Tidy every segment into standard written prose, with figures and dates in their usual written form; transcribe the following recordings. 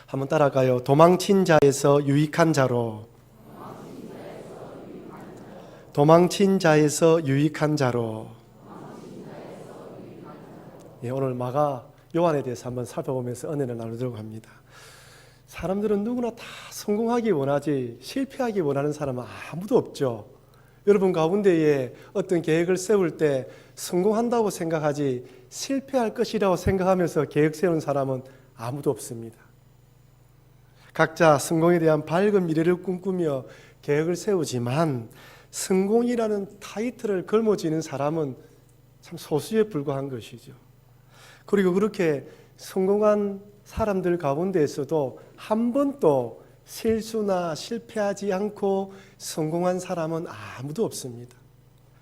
한번 따라가요. 도망친 자에서 유익한 자로. 도망친 자에서 유익한 자로. 예, 오늘 마가 요한에 대해서 한번 살펴보면서 은혜를 나누도록 합니다. 사람들은 누구나 다 성공하기 원하지 실패하기 원하는 사람은 아무도 없죠. 여러분 가운데에 어떤 계획을 세울 때 성공한다고 생각하지 실패할 것이라고 생각하면서 계획 세우는 사람은 아무도 없습니다. 각자 성공에 대한 밝은 미래를 꿈꾸며 계획을 세우지만 성공이라는 타이틀을 걸머쥐는 사람은 참 소수에 불과한 것이죠. 그리고 그렇게 성공한 사람들 가운데에서도 한 번도 실수나 실패하지 않고 성공한 사람은 아무도 없습니다.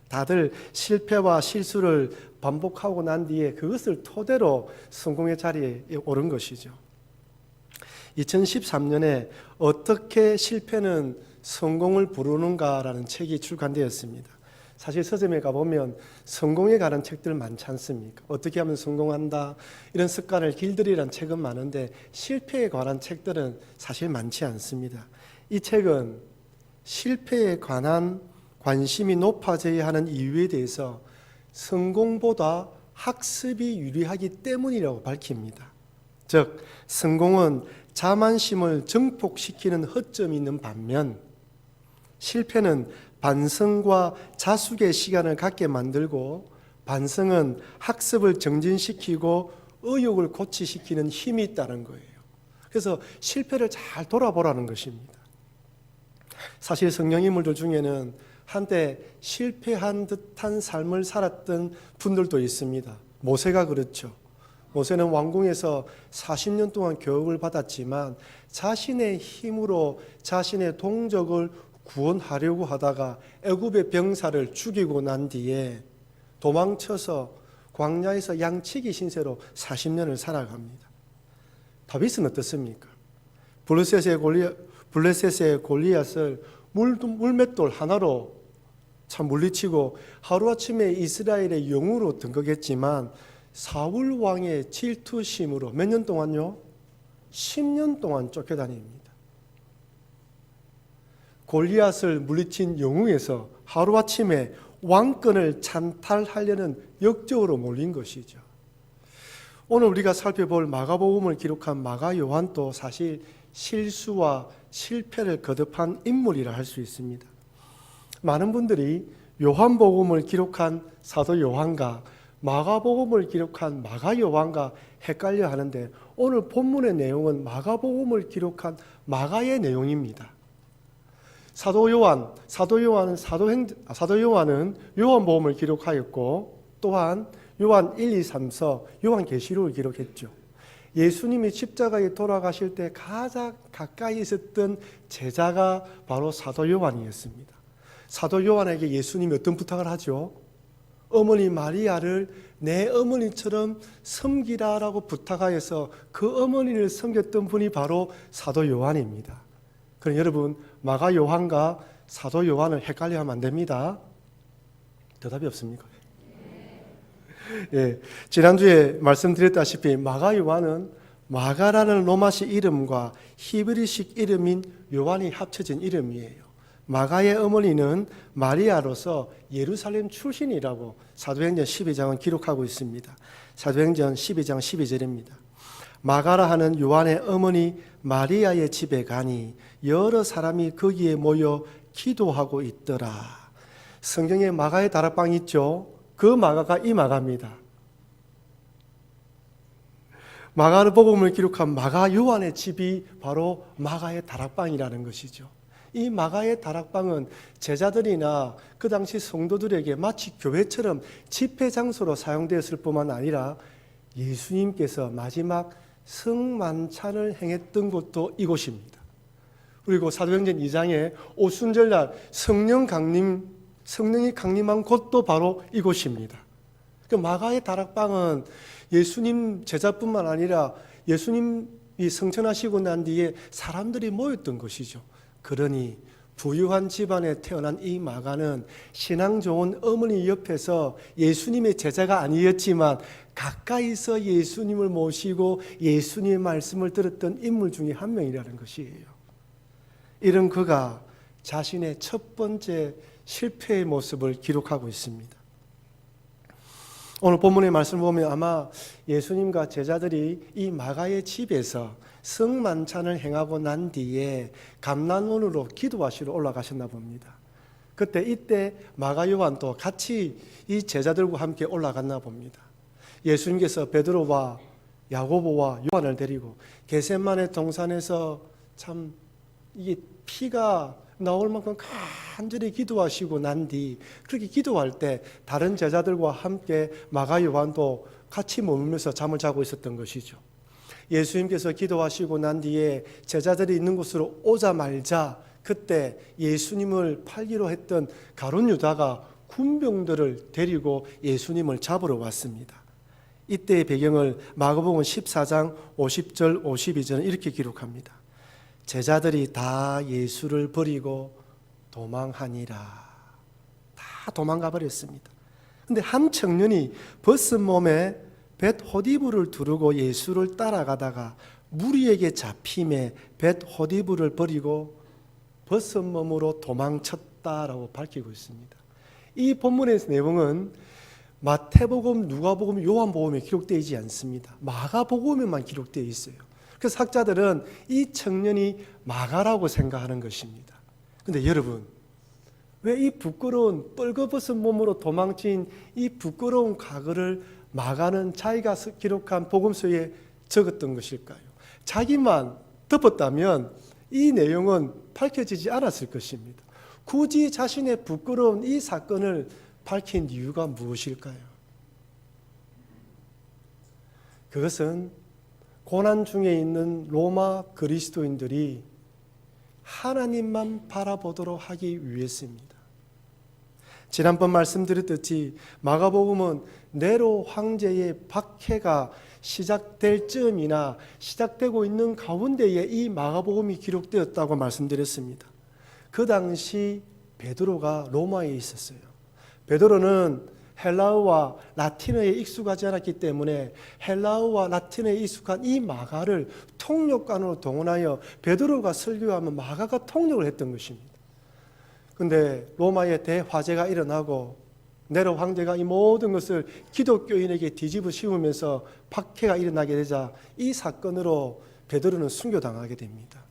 다들 실패와 실수를 반복하고 난 뒤에 그것을 토대로 성공의 자리에 오른 것이죠. 2013년에 어떻게 실패는 성공을 부르는가라는 책이 출간되었습니다. 사실 서점에 가보면 성공에 관한 책들 많지 않습니까? 어떻게 하면 성공한다 이런 습관을 길들이라는 책은 많은데 실패에 관한 책들은 사실 많지 않습니다. 이 책은 실패에 관한 관심이 높아져야 하는 이유에 대해서 성공보다 학습이 유리하기 때문이라고 밝힙니다. 즉 성공은 자만심을 증폭시키는 허점이 있는 반면 실패는 반성과 자숙의 시간을 갖게 만들고 반성은 학습을 정진시키고 의욕을 고취시키는 힘이 있다는 거예요. 그래서 실패를 잘 돌아보라는 것입니다. 사실 성경 인물들 중에는 한때 실패한 듯한 삶을 살았던 분들도 있습니다. 모세가 그렇죠. 모세는 왕궁에서 40년 동안 교육을 받았지만 자신의 힘으로 자신의 동족을 구원하려고 하다가 애굽의 병사를 죽이고 난 뒤에 도망쳐서 광야에서 양치기 신세로 40년을 살아갑니다. 다윗은 어떻습니까? 블레셋의 골리앗을 물맷돌 하나로 참 물리치고 하루아침에 이스라엘의 영으로 등극했지만 사울 왕의 질투심으로 몇 년 동안요? 10년 동안 쫓겨다닙니다. 골리앗을 물리친 영웅에서 하루아침에 왕권을 찬탈하려는 역적으로 몰린 것이죠. 오늘 우리가 살펴볼 마가복음을 기록한 마가 요한도 사실 실수와 실패를 거듭한 인물이라 할 수 있습니다. 많은 분들이 요한복음을 기록한 사도 요한과 마가복음을 기록한 마가 요한과 헷갈려 하는데 오늘 본문의 내용은 마가복음을 기록한 마가의 내용입니다. 사도 요한은 요한복음을 기록하였고 또한 요한 1, 2, 3서 요한계시록을 기록했죠. 예수님이 십자가에 돌아가실 때 가장 가까이 있었던 제자가 바로 사도 요한이었습니다. 사도 요한에게 예수님이 어떤 부탁을 하죠? 어머니 마리아를 내 어머니처럼 섬기라라고 부탁하여서 그 어머니를 섬겼던 분이 바로 사도 요한입니다. 그럼 여러분 마가 요한과 사도 요한을 헷갈려 하면 안 됩니다. 대답이 없습니까? 예, 지난주에 말씀드렸다시피 마가 요한은 마가라는 로마식 이름과 히브리식 이름인 요한이 합쳐진 이름이에요. 마가의 어머니는 마리아로서 예루살렘 출신이라고 사도행전 12장은 기록하고 있습니다. 사도행전 12장 12절입니다. 마가라 하는 요한의 어머니 마리아의 집에 가니 여러 사람이 거기에 모여 기도하고 있더라. 성경에 마가의 다락방이 있죠. 그 마가가 이 마가입니다. 마가복음을 기록한 마가 요한의 집이 바로 마가의 다락방이라는 것이죠. 이 마가의 다락방은 제자들이나 그 당시 성도들에게 마치 교회처럼 집회 장소로 사용되었을 뿐만 아니라 예수님께서 마지막 성만찬을 행했던 곳도 이곳입니다. 그리고 사도행전 2장에 오순절날 성령이 강림한 곳도 바로 이곳입니다. 마가의 다락방은 예수님 제자뿐만 아니라 예수님이 성천하시고 난 뒤에 사람들이 모였던 것이죠. 그러니 부유한 집안에 태어난 이 마가는 신앙 좋은 어머니 옆에서 예수님의 제자가 아니었지만 가까이서 예수님을 모시고 예수님의 말씀을 들었던 인물 중에 한 명이라는 것이에요. 이런 그가 자신의 첫 번째 실패의 모습을 기록하고 있습니다. 오늘 본문의 말씀을 보면 아마 예수님과 제자들이 이 마가의 집에서 성만찬을 행하고 난 뒤에 감난원으로 기도하시러 올라가셨나 봅니다. 이때 마가 요한도 같이 이 제자들과 함께 올라갔나 봅니다. 예수님께서 베드로와 야고보와 요한을 데리고 겟세마네 동산에서 참 이게 피가 나올 만큼 간절히 기도하시고 난 뒤 그렇게 기도할 때 다른 제자들과 함께 마가 요한도 같이 머물면서 잠을 자고 있었던 것이죠. 예수님께서 기도하시고 난 뒤에 제자들이 있는 곳으로 오자마자 그때 예수님을 팔기로 했던 가룟 유다가 군병들을 데리고 예수님을 잡으러 왔습니다. 이때의 배경을 마가복음 14장 50절 52절은 이렇게 기록합니다. 제자들이 다 예수를 버리고 도망하니라. 다 도망가 버렸습니다. 근데 한 청년이 벗은 몸에 벳 호디브를 두르고 예수를 따라가다가 무리에게 잡힘에 벳 호디브를 버리고 벗은 몸으로 도망쳤다라고 밝히고 있습니다. 이 본문의 내용은 마태복음, 누가복음, 요한복음에 기록되어 있지 않습니다. 마가복음에만 기록되어 있어요. 그래서 학자들은 이 청년이 마가라고 생각하는 것입니다. 그런데 여러분, 왜 이 부끄러운 뻘거벗은 몸으로 도망친 이 부끄러운 과거를 마가는 자기가 기록한 복음서에 적었던 것일까요? 자기만 덮었다면 이 내용은 밝혀지지 않았을 것입니다. 굳이 자신의 부끄러운 이 사건을 밝힌 이유가 무엇일까요? 그것은 고난 중에 있는 로마 그리스도인들이 하나님만 바라보도록 하기 위해서입니다. 지난번 말씀드렸듯이 마가복음은 네로 황제의 박해가 시작될 즈음이나 시작되고 있는 가운데에 이 마가복음이 기록되었다고 말씀드렸습니다. 그 당시 베드로가 로마에 있었어요. 베드로는 헬라어와 라틴어에 익숙하지 않았기 때문에 헬라어와 라틴어에 익숙한 이 마가를 통역관으로 동원하여 베드로가 설교하면 마가가 통역을 했던 것입니다. 그런데 로마에 대화재가 일어나고 네로 황제가 이 모든 것을 기독교인에게 뒤집어 씌우면서 박해가 일어나게 되자 이 사건으로 베드로는 순교당하게 됩니다.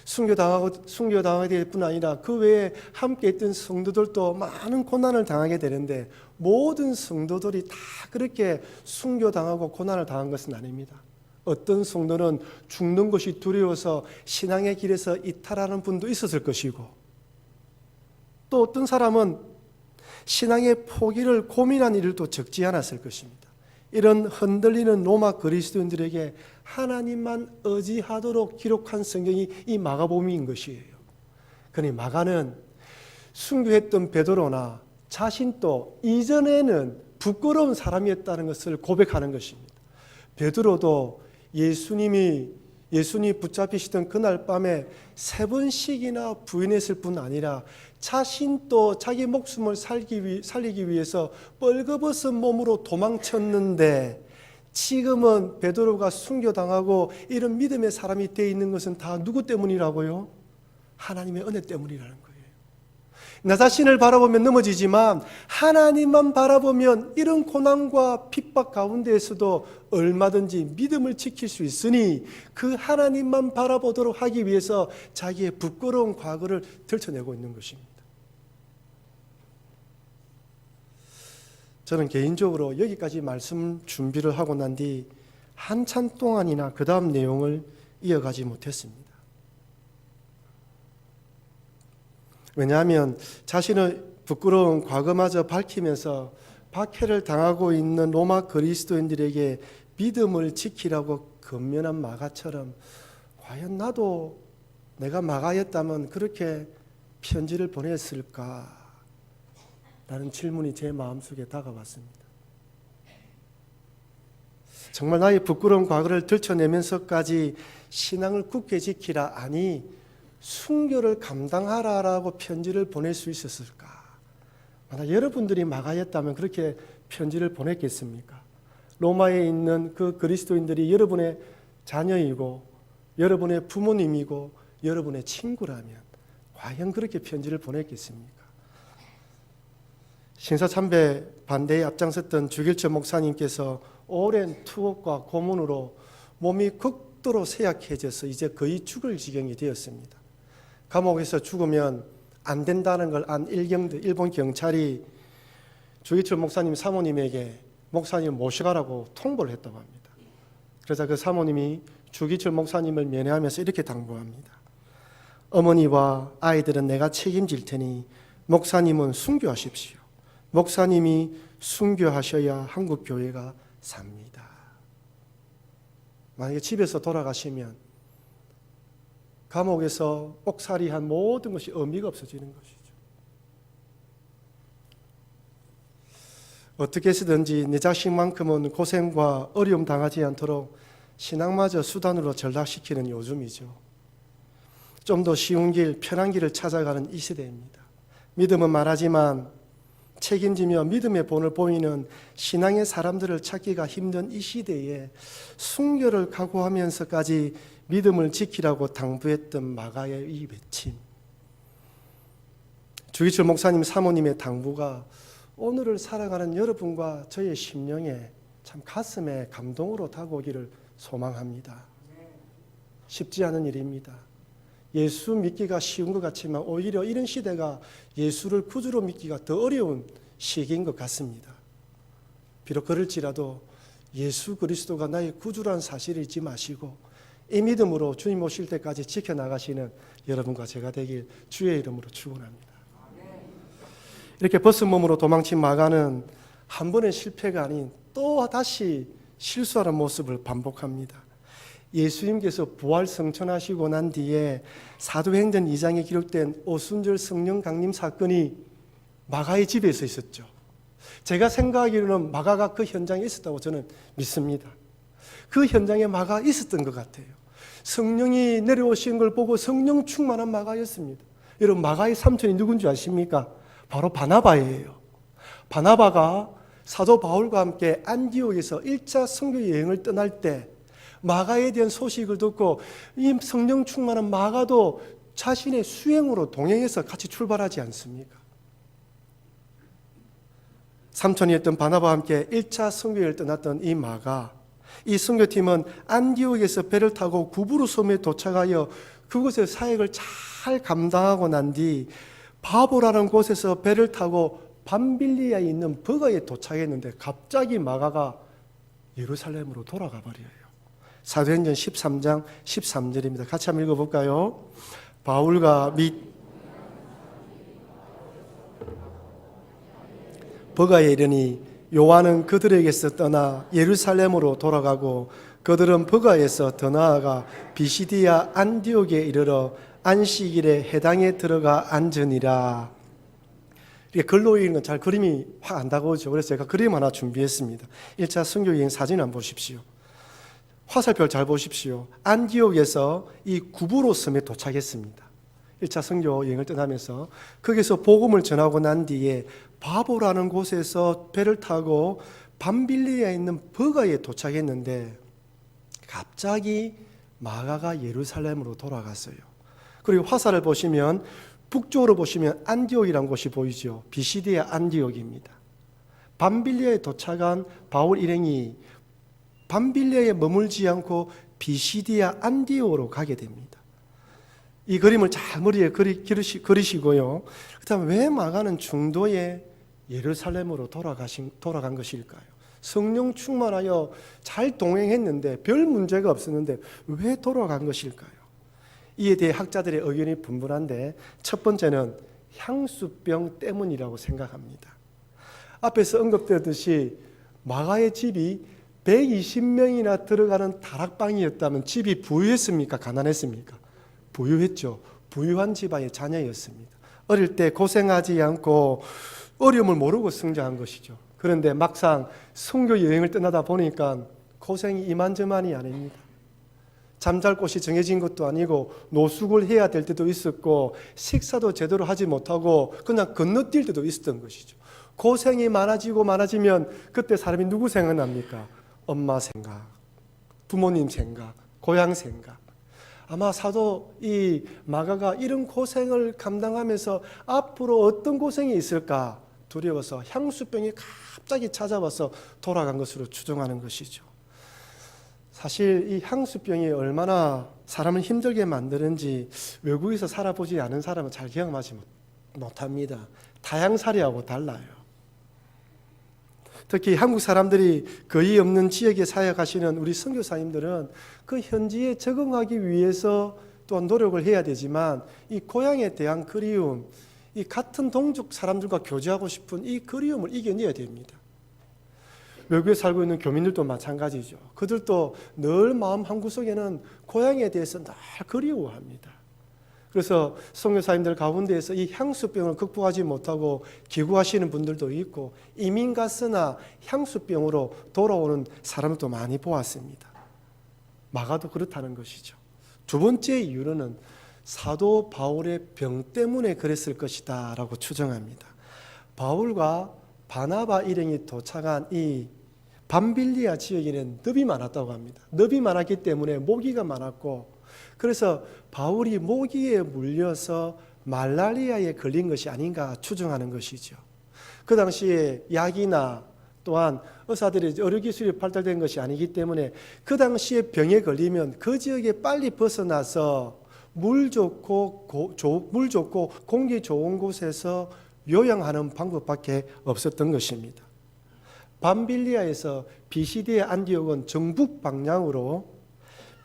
순교당하게 될 뿐 아니라 그 외에 함께 있던 성도들도 많은 고난을 당하게 되는데 모든 성도들이 다 그렇게 순교당하고 고난을 당한 것은 아닙니다. 어떤 성도는 죽는 것이 두려워서 신앙의 길에서 이탈하는 분도 있었을 것이고 또 어떤 사람은 신앙의 포기를 고민한 일도 적지 않았을 것입니다. 이런 흔들리는 로마 그리스도인들에게 하나님만 의지하도록 기록한 성경이 이 마가복음인 것이에요. 그러니 마가는 순교했던 베드로나 자신도 이전에는 부끄러운 사람이었다는 것을 고백하는 것입니다. 베드로도 예수님이 붙잡히시던 그날 밤에 3번씩이나 부인했을 뿐 아니라 자신도 자기 목숨을 살리기 위해서 뻘거벗은 몸으로 도망쳤는데 지금은 베드로가 순교당하고 이런 믿음의 사람이 되어 있는 것은 다 누구 때문이라고요? 하나님의 은혜 때문이라는 거예요. 나 자신을 바라보면 넘어지지만 하나님만 바라보면 이런 고난과 핍박 가운데에서도 얼마든지 믿음을 지킬 수 있으니 그 하나님만 바라보도록 하기 위해서 자기의 부끄러운 과거를 들춰내고 있는 것입니다. 저는 개인적으로 여기까지 말씀 준비를 하고 난 뒤 한참 동안이나 그 다음 내용을 이어가지 못했습니다. 왜냐하면 자신의 부끄러운 과거마저 밝히면서 박해를 당하고 있는 로마 그리스도인들에게 믿음을 지키라고 권면한 마가처럼 과연 나도 내가 마가였다면 그렇게 편지를 보냈을까? 라는 질문이 제 마음속에 다가왔습니다. 정말 나의 부끄러운 과거를 들춰내면서까지 신앙을 굳게 지키라, 아니 순교를 감당하라라고 편지를 보낼 수 있었을까? 만약 여러분들이 마가였다면 그렇게 편지를 보냈겠습니까? 로마에 있는 그 그리스도인들이 여러분의 자녀이고 여러분의 부모님이고 여러분의 친구라면 과연 그렇게 편지를 보냈겠습니까? 신사참배 반대에 앞장섰던 주길철 목사님께서 오랜 투옥과 고문으로 몸이 극도로 쇠약해져서 이제 거의 죽을 지경이 되었습니다. 감옥에서 죽으면 안 된다는 걸 안 일본 경찰이 주길철 목사님 사모님에게 목사님을 모셔가라고 통보를 했다고 합니다. 그래서 그 사모님이 주길철 목사님을 면회하면서 이렇게 당부합니다. 어머니와 아이들은 내가 책임질 테니 목사님은 순교하십시오. 목사님이 순교하셔야 한국 교회가 삽니다. 만약에 집에서 돌아가시면 감옥에서 옥살이한 모든 것이 의미가 없어지는 것이죠. 어떻게 해서든지 내 자식만큼은 고생과 어려움 당하지 않도록 신앙마저 수단으로 전락시키는 요즘이죠. 좀 더 쉬운 길, 편한 길을 찾아가는 이 시대입니다. 믿음은 말하지만 책임지며 믿음의 본을 보이는 신앙의 사람들을 찾기가 힘든 이 시대에 순교를 각오하면서까지 믿음을 지키라고 당부했던 마가의 이 외침, 주기철 목사님 사모님의 당부가 오늘을 살아가는 여러분과 저의 심령에 참 가슴에 감동으로 다가오기를 소망합니다. 쉽지 않은 일입니다. 예수 믿기가 쉬운 것 같지만 오히려 이런 시대가 예수를 구주로 믿기가 더 어려운 시기인 것 같습니다. 비록 그럴지라도 예수 그리스도가 나의 구주라는 사실을 잊지 마시고 이 믿음으로 주님 오실 때까지 지켜나가시는 여러분과 제가 되길 주의 이름으로 축원합니다. 이렇게 벗은 몸으로 도망친 마가는 한 번의 실패가 아닌 또 다시 실수하는 모습을 반복합니다. 예수님께서 부활 승천하시고 난 뒤에 사도행전 2장에 기록된 오순절 성령 강림 사건이 마가의 집에서 있었죠. 제가 생각하기로는 마가가 그 현장에 있었다고 저는 믿습니다. 그 현장에 마가가 있었던 것 같아요. 성령이 내려오신 걸 보고 성령 충만한 마가였습니다. 여러분, 마가의 삼촌이 누군지 아십니까? 바로 바나바예요. 바나바가 사도 바울과 함께 안디옥에서 1차 선교 여행을 떠날 때 마가에 대한 소식을 듣고 이 성령 충만한 마가도 자신의 수행으로 동행해서 같이 출발하지 않습니까? 삼촌이었던 바나바와 함께 1차 선교여행을 떠났던 이 마가, 이 선교팀은 안디옥에서 배를 타고 구브루 섬에 도착하여 그곳의 사역을 잘 감당하고 난 뒤 바보라는 곳에서 배를 타고 밤빌리아에 있는 버가에 도착했는데 갑자기 마가가 예루살렘으로 돌아가 버려요. 사도행전 13장 13절입니다. 같이 한번 읽어볼까요? 바울과 및 버가에 이르니 요한은 그들에게서 떠나 예루살렘으로 돌아가고 그들은 버가에서 더 나아가 비시디아 안디옥에 이르러 안식일에 해당에 들어가 앉으니라. 이게 글로 읽는 건 잘 그림이 확 안 다가오죠. 그래서 제가 그림 하나 준비했습니다. 1차 선교여행 사진 한번 보십시오. 화살표 잘 보십시오. 안디옥에서 이 구브로 섬에 도착했습니다. 1차 선교 여행을 떠나면서 거기서 복음을 전하고 난 뒤에 바보라는 곳에서 배를 타고 밤빌리아에 있는 버가에 도착했는데 갑자기 마가가 예루살렘으로 돌아갔어요. 그리고 화살을 보시면 북쪽으로 보시면 안디옥이라는 곳이 보이죠. 비시디아 안디옥입니다. 밤빌리아에 도착한 바울 일행이 밤빌리아에 머물지 않고 비시디아 안디옥으로 가게 됩니다. 이 그림을 잘 머리에 그리시고요. 그다음에 왜 마가는 중도에 예루살렘으로 돌아간 것일까요? 성령 충만하여 잘 동행했는데 별 문제가 없었는데 왜 돌아간 것일까요? 이에 대해 학자들의 의견이 분분한데 첫 번째는 향수병 때문이라고 생각합니다. 앞에서 언급되었듯이 마가의 집이 120명이나 들어가는 다락방이었다면 집이 부유했습니까? 가난했습니까? 부유했죠. 부유한 집안의 자녀였습니다. 어릴 때 고생하지 않고 어려움을 모르고 성장한 것이죠. 그런데 막상 선교 여행을 떠나다 보니까 고생이 이만저만이 아닙니다. 잠잘 곳이 정해진 것도 아니고 노숙을 해야 될 때도 있었고 식사도 제대로 하지 못하고 그냥 건너뛸 때도 있었던 것이죠. 고생이 많아지면 그때 사람이 누구 생각납니까? 엄마 생각, 부모님 생각, 고향 생각. 아마 사도 이 마가가 이런 고생을 감당하면서 앞으로 어떤 고생이 있을까 두려워서 향수병이 갑자기 찾아와서 돌아간 것으로 추정하는 것이죠. 사실 이 향수병이 얼마나 사람을 힘들게 만드는지 외국에서 살아보지 않은 사람은 잘 경험하지 못합니다. 타향살이하고 달라요. 특히 한국 사람들이 거의 없는 지역에 사역하시는 우리 선교사님들은 그 현지에 적응하기 위해서 또한 노력을 해야 되지만 이 고향에 대한 그리움, 이 같은 동족 사람들과 교제하고 싶은 이 그리움을 이겨내야 됩니다. 외국에 살고 있는 교민들도 마찬가지죠. 그들도 늘 마음 한구석에는 고향에 대해서 늘 그리워합니다. 그래서 선교사님들 가운데에서 이 향수병을 극복하지 못하고 기구하시는 분들도 있고 이민 갔으나 향수병으로 돌아오는 사람도 많이 보았습니다. 마가도 그렇다는 것이죠. 두 번째 이유는 사도 바울의 병 때문에 그랬을 것이다 라고 추정합니다. 바울과 바나바 일행이 도착한 이 밤빌리아 지역에는 늪이 많았다고 합니다. 늪이 많았기 때문에 모기가 많았고 그래서 바울이 모기에 물려서 말라리아에 걸린 것이 아닌가 추정하는 것이죠. 그 당시에 약이나 또한 의사들의 의료기술이 발달된 것이 아니기 때문에 그 당시에 병에 걸리면 그 지역에 빨리 벗어나서 물 좋고 공기 좋은 곳에서 요양하는 방법밖에 없었던 것입니다. 밤빌리아에서 비시디의 안디옥은 정북 방향으로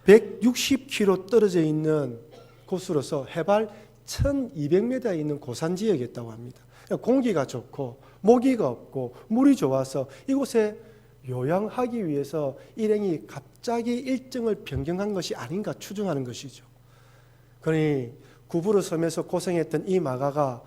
160km 떨어져 있는 곳으로서 해발 1200m에 있는 고산 지역이었다고 합니다. 공기가 좋고 모기가 없고 물이 좋아서 이곳에 요양하기 위해서 일행이 갑자기 일정을 변경한 것이 아닌가 추정하는 것이죠. 그러니 구부러 섬에서 고생했던 이 마가가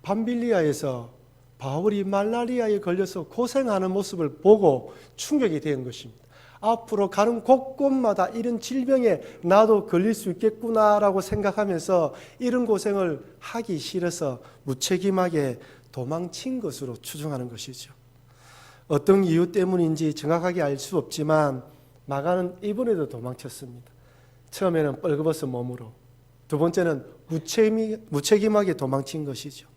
밤빌리아에서 바울이 말라리아에 걸려서 고생하는 모습을 보고 충격이 된 것입니다. 앞으로 가는 곳곳마다 이런 질병에 나도 걸릴 수 있겠구나라고 생각하면서 이런 고생을 하기 싫어서 무책임하게 도망친 것으로 추정하는 것이죠. 어떤 이유 때문인지 정확하게 알 수 없지만 마가는 이번에도 도망쳤습니다. 처음에는 뻘거벗은 몸으로, 두 번째는 무책임하게 도망친 것이죠.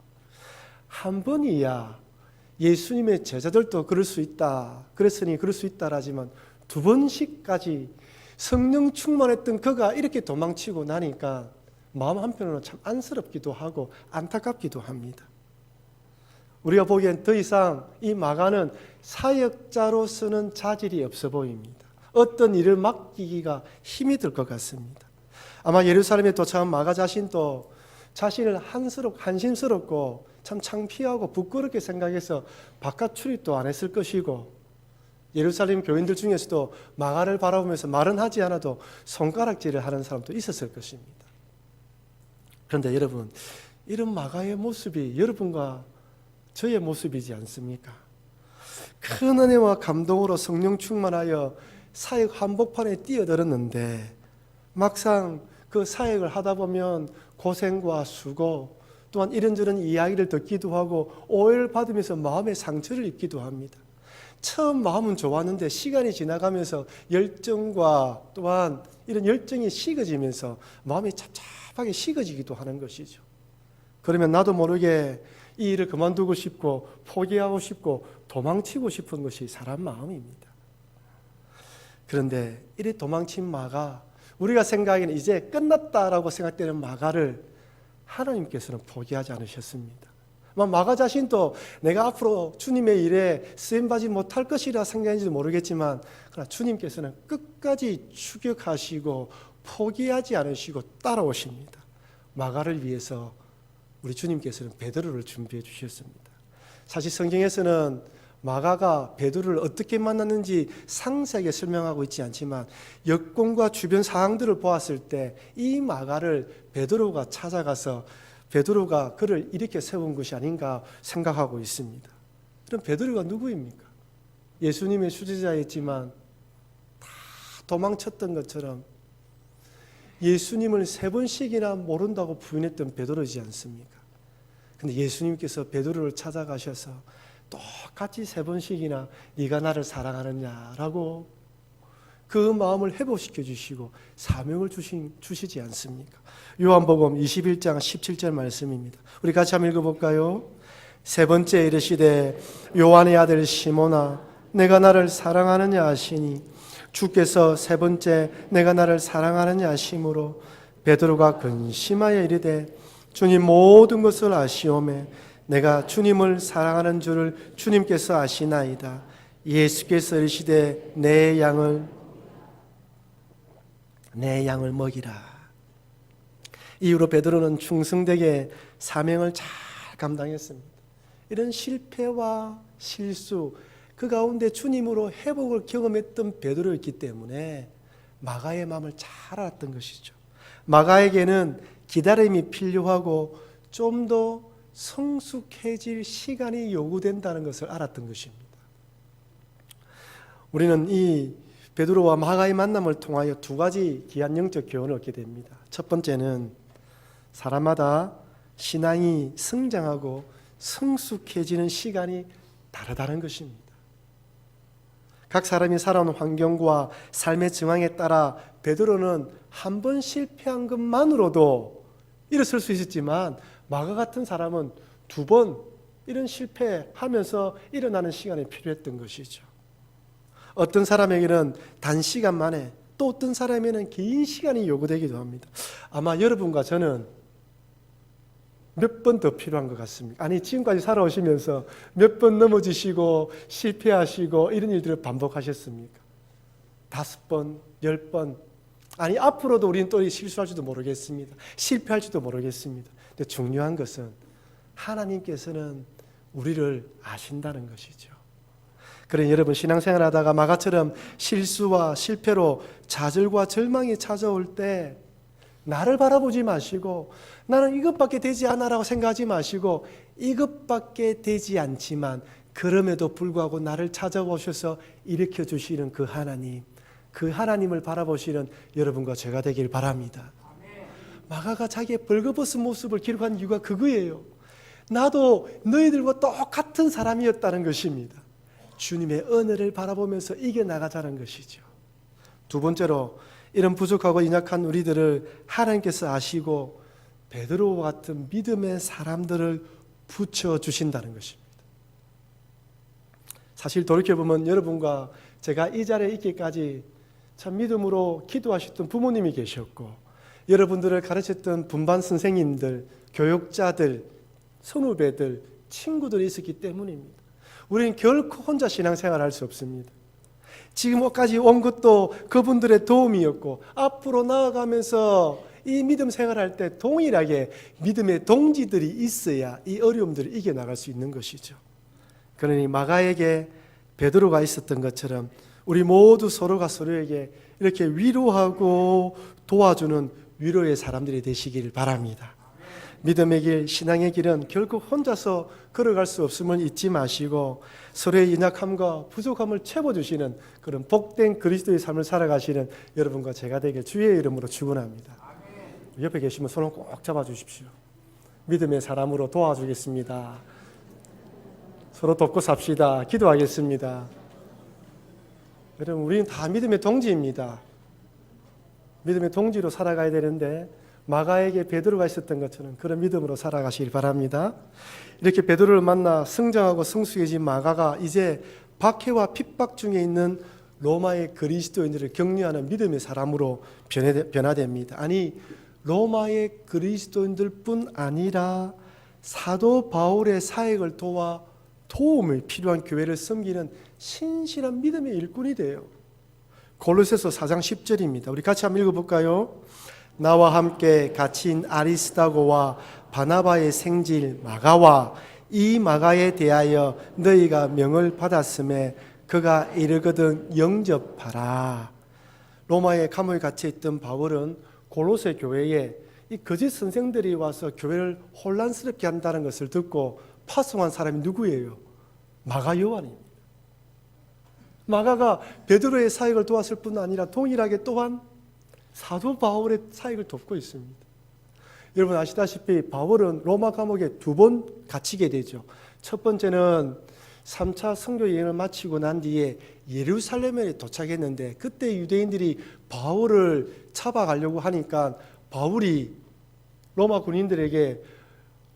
한 번이야 예수님의 제자들도 그럴 수 있다, 그랬으니 그럴 수 있다라지만 두 번씩까지 성령 충만했던 그가 이렇게 도망치고 나니까 마음 한편으로는 참 안쓰럽기도 하고 안타깝기도 합니다. 우리가 보기엔 더 이상 이 마가는 사역자로서는 자질이 없어 보입니다. 어떤 일을 맡기기가 힘이 들 것 같습니다. 아마 예루살렘에 도착한 마가 자신도 자신을 한심스럽고 참 창피하고 부끄럽게 생각해서 바깥 출입도 안 했을 것이고 예루살렘 교인들 중에서도 마가를 바라보면서 말은 하지 않아도 손가락질을 하는 사람도 있었을 것입니다. 그런데 여러분, 이런 마가의 모습이 여러분과 저의 모습이지 않습니까? 큰 은혜와 감동으로 성령 충만하여 사역 한복판에 뛰어들었는데 막상 그 사역을 하다 보면 고생과 수고 또한 이런저런 이야기를 듣기도 하고 오해를 받으면서 마음의 상처를 입기도 합니다. 처음 마음은 좋았는데 시간이 지나가면서 열정과 또한 이런 열정이 식어지면서 마음이 찹찹하게 식어지기도 하는 것이죠. 그러면 나도 모르게 이 일을 그만두고 싶고 포기하고 싶고 도망치고 싶은 것이 사람 마음입니다. 그런데 이래 도망친 마가, 우리가 생각하기에는 이제 끝났다라고 생각되는 마가를 하나님께서는 포기하지 않으셨습니다. 마가 자신도 내가 앞으로 주님의 일에 쓰임받지 못할 것이라 생각했는지도 모르겠지만 그러나 주님께서는 끝까지 추격하시고 포기하지 않으시고 따라오십니다. 마가를 위해서 우리 주님께서는 베드로를 준비해 주셨습니다. 사실 성경에서는 마가가 베드로를 어떻게 만났는지 상세하게 설명하고 있지 않지만 역공과 주변 상황들을 보았을 때 이 마가를 베드로가 찾아가서 베드로가 그를 일으켜 세운 것이 아닌가 생각하고 있습니다. 그럼 베드로가 누구입니까? 예수님의 수제자였지만 다 도망쳤던 것처럼 예수님을 3번씩이나 모른다고 부인했던 베드로이지 않습니까? 근데 예수님께서 베드로를 찾아가셔서 똑같이 3번씩이나 네가 나를 사랑하느냐라고 그 마음을 회복시켜 주시고 사명을 주시지 않습니까? 요한복음 21장 17절 말씀입니다. 우리 같이 한번 읽어볼까요? 3번째 이르시되 요한의 아들 시몬아 내가 나를 사랑하느냐 하시니 주께서 3번째 내가 나를 사랑하느냐 하심으로 베드로가 근심하여 이르되 주님 모든 것을 아시오매 내가 주님을 사랑하는 줄을 주님께서 아시나이다. 예수께서 이르시되 내 양을 먹이라. 이후로 베드로는 충성되게 사명을 잘 감당했습니다. 이런 실패와 실수 그 가운데 주님으로 회복을 경험했던 베드로였기 때문에 마가의 마음을 잘 알았던 것이죠. 마가에게는 기다림이 필요하고 좀 더 성숙해질 시간이 요구된다는 것을 알았던 것입니다. 우리는 이 베드로와 마가의 만남을 통하여 2가지 귀한 영적 교훈을 얻게 됩니다. 첫 번째는 사람마다 신앙이 성장하고 성숙해지는 시간이 다르다는 것입니다. 각 사람이 살아온 환경과 삶의 정황에 따라 베드로는 한 번 실패한 것만으로도 일어설 수 있었지만 마가 같은 사람은 2번 이런 실패하면서 일어나는 시간이 필요했던 것이죠. 어떤 사람에게는 단시간 만에 또 어떤 사람에게는 긴 시간이 요구되기도 합니다. 아마 여러분과 저는 몇 번 더 필요한 것 같습니다. 아니 지금까지 살아오시면서 몇 번 넘어지시고 실패하시고 이런 일들을 반복하셨습니까? 5번, 10번 아니 앞으로도 우리는 또 실수할지도 모르겠습니다. 실패할지도 모르겠습니다. 근데 중요한 것은 하나님께서는 우리를 아신다는 것이죠. 그러니 여러분 신앙생활 하다가 마가처럼 실수와 실패로 좌절과 절망이 찾아올 때 나를 바라보지 마시고 나는 이것밖에 되지 않아라고 생각하지 마시고 이것밖에 되지 않지만 그럼에도 불구하고 나를 찾아오셔서 일으켜 주시는 그 하나님, 그 하나님을 바라보시는 여러분과 제가 되길 바랍니다. 마가가 자기의 벌거벗은 모습을 기록한 이유가 그거예요. 나도 너희들과 똑같은 사람이었다는 것입니다. 주님의 은혜를 바라보면서 이겨나가자는 것이죠. 2번째로 이런 부족하고 연약한 우리들을 하나님께서 아시고 베드로와 같은 믿음의 사람들을 붙여주신다는 것입니다. 사실 돌이켜보면 여러분과 제가 이 자리에 있기까지 참 믿음으로 기도하셨던 부모님이 계셨고 여러분들을 가르쳤던 분반 선생님들, 교육자들, 선후배들, 친구들이 있었기 때문입니다. 우리는 결코 혼자 신앙생활을 할 수 없습니다. 지금까지 온 것도 그분들의 도움이었고 앞으로 나아가면서 이 믿음 생활할 때 동일하게 믿음의 동지들이 있어야 이 어려움들을 이겨나갈 수 있는 것이죠. 그러니 마가에게 베드로가 있었던 것처럼 우리 모두 서로가 서로에게 이렇게 위로하고 도와주는 위로의 사람들이 되시길 바랍니다. 믿음의 길, 신앙의 길은 결코 혼자서 걸어갈 수 없음을 잊지 마시고 서로의 연약함과 부족함을 채워주시는 그런 복된 그리스도의 삶을 살아가시는 여러분과 제가 되길 주의 이름으로 축원합니다. 옆에 계시면 손을 꼭 잡아주십시오. 믿음의 사람으로 도와주겠습니다. 서로 돕고 삽시다. 기도하겠습니다. 여러분 우리는 다 믿음의 동지입니다. 믿음의 동지로 살아가야 되는데 마가에게 베드로가 있었던 것처럼 그런 믿음으로 살아가시길 바랍니다. 이렇게 베드로를 만나 성장하고 성숙해진 마가가 이제 박해와 핍박 중에 있는 로마의 그리스도인들을 격려하는 믿음의 사람으로 변화됩니다. 아니 로마의 그리스도인들뿐 아니라 사도 바울의 사역을 도와 도움이 필요한 교회를 섬기는 신실한 믿음의 일꾼이 돼요. 골로새서 4장 10절입니다. 우리 같이 한번 읽어볼까요? 나와 함께 갇힌 아리스다고와 바나바의 생질 마가와 이 마가에 대하여 너희가 명을 받았음에 그가 이르거든 영접하라. 로마의 감옥에 갇혀있던 바울은 골로새 교회에 이 거짓 선생들이 와서 교회를 혼란스럽게 한다는 것을 듣고 파송한 사람이 누구예요? 마가 요한입니다. 마가가 베드로의 사역을 도왔을 뿐 아니라 동일하게 또한 사도 바울의 사역을 돕고 있습니다. 여러분 아시다시피 바울은 로마 감옥에 2번 갇히게 되죠. 첫 번째는 3차 선교 여행을 마치고 난 뒤에 예루살렘에 도착했는데 그때 유대인들이 바울을 잡아가려고 하니까 바울이 로마 군인들에게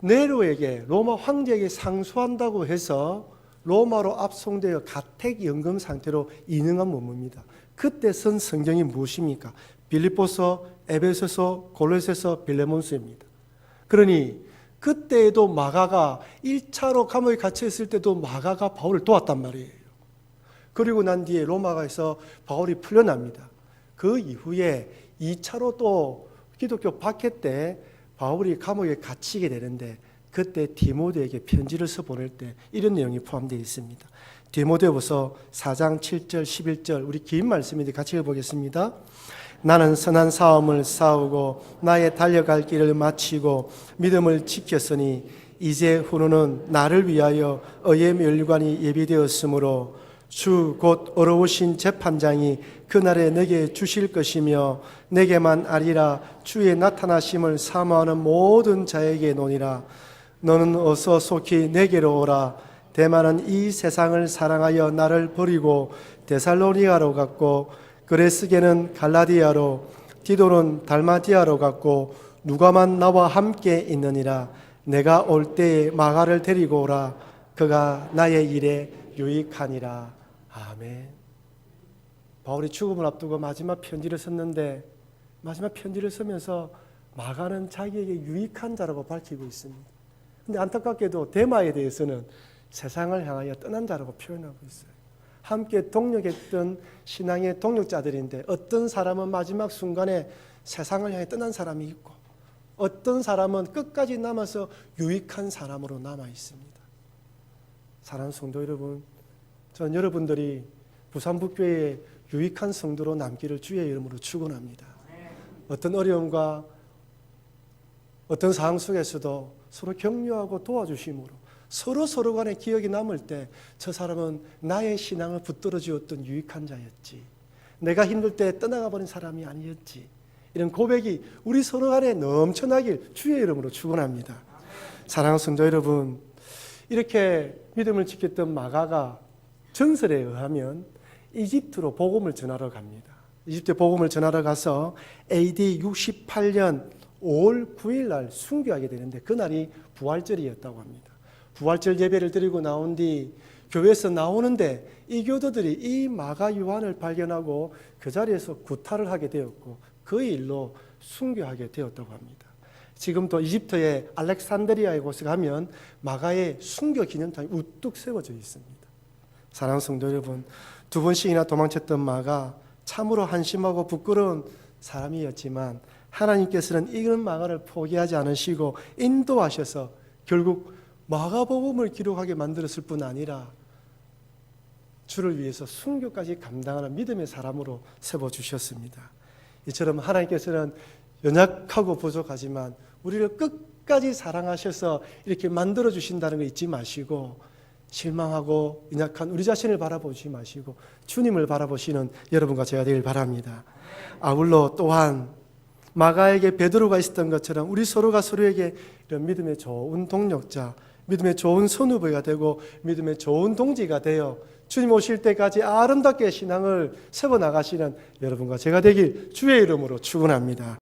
네로에게 로마 황제에게 상소한다고 해서 로마로 압송되어 가택연금 상태로 인응한 몸입니다. 그때 쓴 성경이 무엇입니까? 빌립보서, 에베소서, 골로새서, 빌레몬서입니다. 그러니 그때에도 마가가 1차로 감옥에 갇혀 있을 때도 마가가 바울을 도왔단 말이에요. 그리고 난 뒤에 로마가에서 바울이 풀려납니다. 그 이후에 2차로 또 기독교 박해 때 바울이 감옥에 갇히게 되는데 그때 디모데에게 편지를 써 보낼 때 이런 내용이 포함되어 있습니다. 디모데후서 4장 7절 11절 우리 긴 말씀인데 같이 읽어보겠습니다. 나는 선한 싸움을 싸우고 나의 달려갈 길을 마치고 믿음을 지켰으니 이제 후로는 나를 위하여 의의 멸관이 예비되었으므로 주 곧 어려우신 재판장이 그날에 내게 주실 것이며 내게만 아니라 주의 나타나심을 사모하는 모든 자에게 노니라. 너는 어서 속히 내게로 오라. 데마는 이 세상을 사랑하여 나를 버리고 데살로니가로 갔고 그레스게는 갈라디아로 디도는 달마티아로 갔고 누가만 나와 함께 있느니라. 내가 올 때에 마가를 데리고 오라. 그가 나의 일에 유익하니라. 아멘. 바울이 죽음을 앞두고 마지막 편지를 썼는데 마지막 편지를 쓰면서 마가는 자기에게 유익한 자라고 밝히고 있습니다. 그런데 안타깝게도 데마에 대해서는 세상을 향하여 떠난 자라고 표현하고 있어요. 함께 동력했던 신앙의 동력자들인데 어떤 사람은 마지막 순간에 세상을 향해 떠난 사람이 있고 어떤 사람은 끝까지 남아서 유익한 사람으로 남아 있습니다. 사랑하는 성도 여러분, 저는 여러분들이 부산북교회의 유익한 성도로 남기를 주의 이름으로 축원합니다. 어떤 어려움과 어떤 상황 속에서도 서로 격려하고 도와주심으로 서로 간의 기억이 남을 때 저 사람은 나의 신앙을 붙들어 주었던 유익한 자였지. 내가 힘들 때 떠나가 버린 사람이 아니었지. 이런 고백이 우리 서로 간에 넘쳐나길 주의 이름으로 축원합니다. 사랑하는 성도 여러분, 이렇게 믿음을 지켰던 마가가 전설에 의하면 이집트로 복음을 전하러 갑니다. 이집트에 복음을 전하러 가서 AD 68년 5월 9일 날 순교하게 되는데 그날이 부활절이었다고 합니다. 부활절 예배를 드리고 나온 뒤 교회에서 나오는데 이 교도들이 이 마가 요한을 발견하고 그 자리에서 구타를 하게 되었고 그 일로 순교하게 되었다고 합니다. 지금도 이집트의 알렉산드리아에 곳에 가면 마가의 순교 기념탑이 우뚝 세워져 있습니다. 사랑하는 성도 여러분, 2번씩이나 도망쳤던 마가 참으로 한심하고 부끄러운 사람이었지만 하나님께서는 이런 마가를 포기하지 않으시고 인도하셔서 결국 마가복음을 기록하게 만들었을 뿐 아니라 주를 위해서 순교까지 감당하는 믿음의 사람으로 세워주셨습니다. 이처럼 하나님께서는 연약하고 부족하지만 우리를 끝까지 사랑하셔서 이렇게 만들어주신다는 거 잊지 마시고 실망하고 연약한 우리 자신을 바라보지 마시고 주님을 바라보시는 여러분과 제가 되길 바랍니다. 아울러 또한 마가에게 베드로가 있었던 것처럼 우리 서로가 서로에게 이런 믿음의 좋은 동력자, 믿음의 좋은 선후배가 되고 믿음의 좋은 동지가 되어 주님 오실 때까지 아름답게 신앙을 세워나가시는 여러분과 제가 되길 주의 이름으로 축원합니다.